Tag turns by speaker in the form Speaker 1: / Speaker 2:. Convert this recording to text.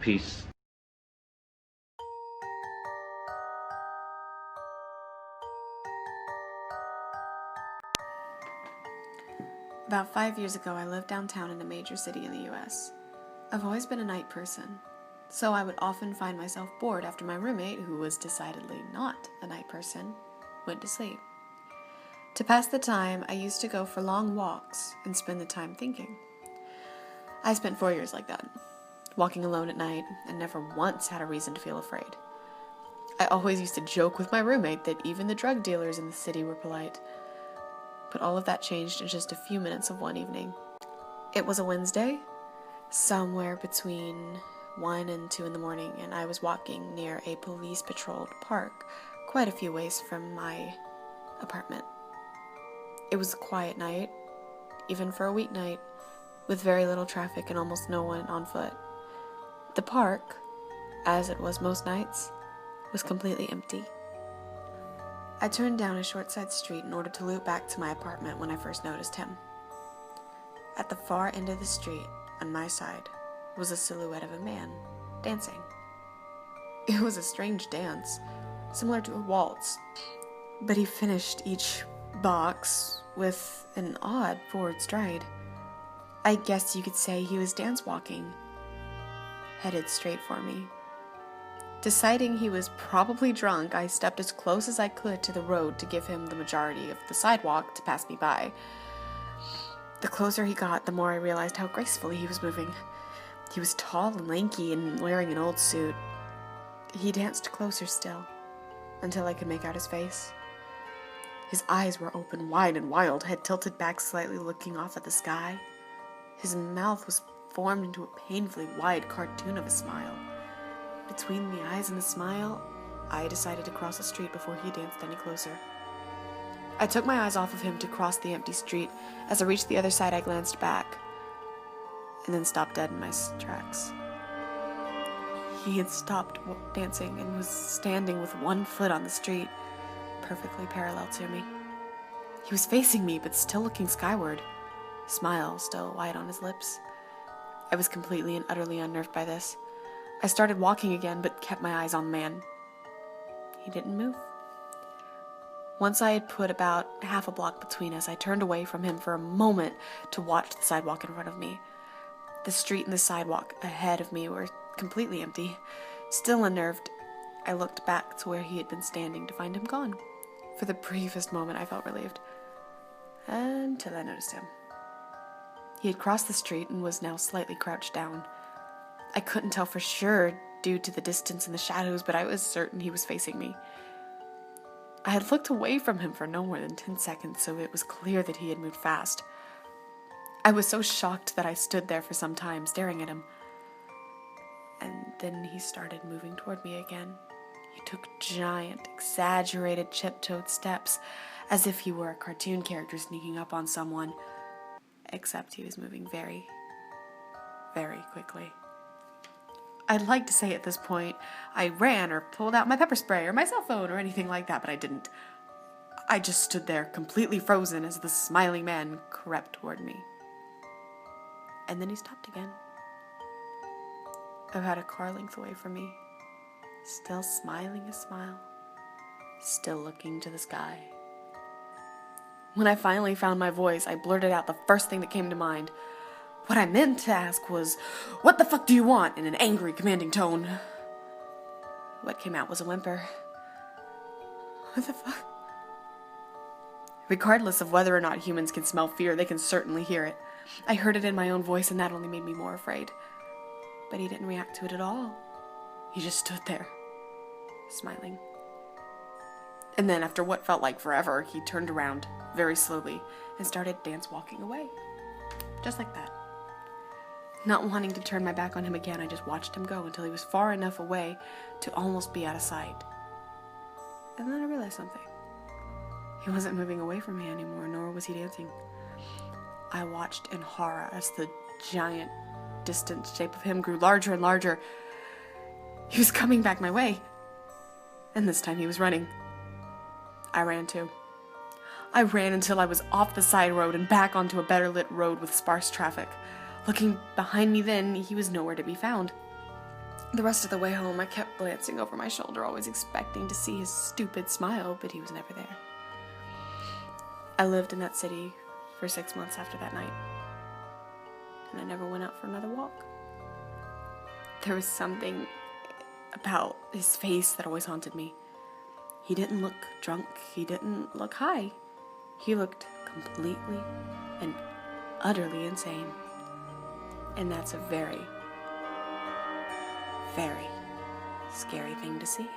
Speaker 1: Peace.
Speaker 2: About 5 years ago, I lived downtown in a major city in the US. I've always been a night person, so I would often find myself bored after my roommate, who was decidedly not a night person, went to sleep. To pass the time, I used to go for long walks and spend the time thinking. I spent 4 years like that, walking alone at night, and never once had a reason to feel afraid. I always used to joke with my roommate that even the drug dealers in the city were polite. But all of that changed in just a few minutes of one evening. It was a Wednesday, somewhere between 1 and 2 in the morning, and I was walking near a police-patrolled park quite a few ways from my apartment. It was a quiet night, even for a weeknight, with very little traffic and almost no one on foot. The park, as it was most nights, was completely empty. I turned down a short side street in order to loop back to my apartment when I first noticed him. At the far end of the street, on my side, was a silhouette of a man, dancing. It was a strange dance, similar to a waltz, but he finished each box with an odd forward stride. I guess you could say he was dance walking, headed straight for me. Deciding he was probably drunk, I stepped as close as I could to the road to give him the majority of the sidewalk to pass me by. The closer he got, the more I realized how gracefully he was moving. He was tall and lanky and wearing an old suit. He danced closer still, until I could make out his face. His eyes were open wide and wild, head tilted back slightly, looking off at the sky. His mouth was formed into a painfully wide cartoon of a smile. Between the eyes and the smile, I decided to cross the street before he danced any closer. I took my eyes off of him to cross the empty street. As I reached the other side, I glanced back, and then stopped dead in my tracks. He had stopped dancing and was standing with one foot on the street, perfectly parallel to me. He was facing me, but still looking skyward, smile still wide on his lips. I was completely and utterly unnerved by this. I started walking again, but kept my eyes on the man. He didn't move. Once I had put about half a block between us, I turned away from him for a moment to watch the sidewalk in front of me. The street and the sidewalk ahead of me were completely empty. Still unnerved, I looked back to where he had been standing to find him gone. For the briefest moment, I felt relieved, until I noticed him. He had crossed the street and was now slightly crouched down. I couldn't tell for sure due to the distance and the shadows, but I was certain he was facing me. I had looked away from him for no more than 10 seconds, so it was clear that he had moved fast. I was so shocked that I stood there for some time, staring at him. And then he started moving toward me again. He took giant, exaggerated, chip-toed steps, as if he were a cartoon character sneaking up on someone, except he was moving very, very quickly. I'd like to say at this point I ran or pulled out my pepper spray or my cell phone or anything like that, but I didn't. I just stood there completely frozen as the smiling man crept toward me. And then he stopped again. About a car length away from me, still smiling a smile, still looking to the sky. When I finally found my voice, I blurted out the first thing that came to mind. What I meant to ask was, "What the fuck do you want?" in an angry, commanding tone. What came out was a whimper. What the fuck? Regardless of whether or not humans can smell fear, they can certainly hear it. I heard it in my own voice, and that only made me more afraid. But he didn't react to it at all. He just stood there, smiling. And then, after what felt like forever, he turned around, very slowly, and started dance walking away. Just like that. Not wanting to turn my back on him again, I just watched him go until he was far enough away to almost be out of sight. And then I realized something. He wasn't moving away from me anymore, nor was he dancing. I watched in horror as the giant, distant shape of him grew larger and larger. He was coming back my way. And this time he was running. I ran too. I ran until I was off the side road and back onto a better lit road with sparse traffic. Looking behind me then, he was nowhere to be found. The rest of the way home, I kept glancing over my shoulder, always expecting to see his stupid smile, but he was never there. I lived in that city for 6 months after that night, and I never went out for another walk. There was something about his face that always haunted me. He didn't look drunk, he didn't look high. He looked completely and utterly insane. And that's a very, very scary thing to see.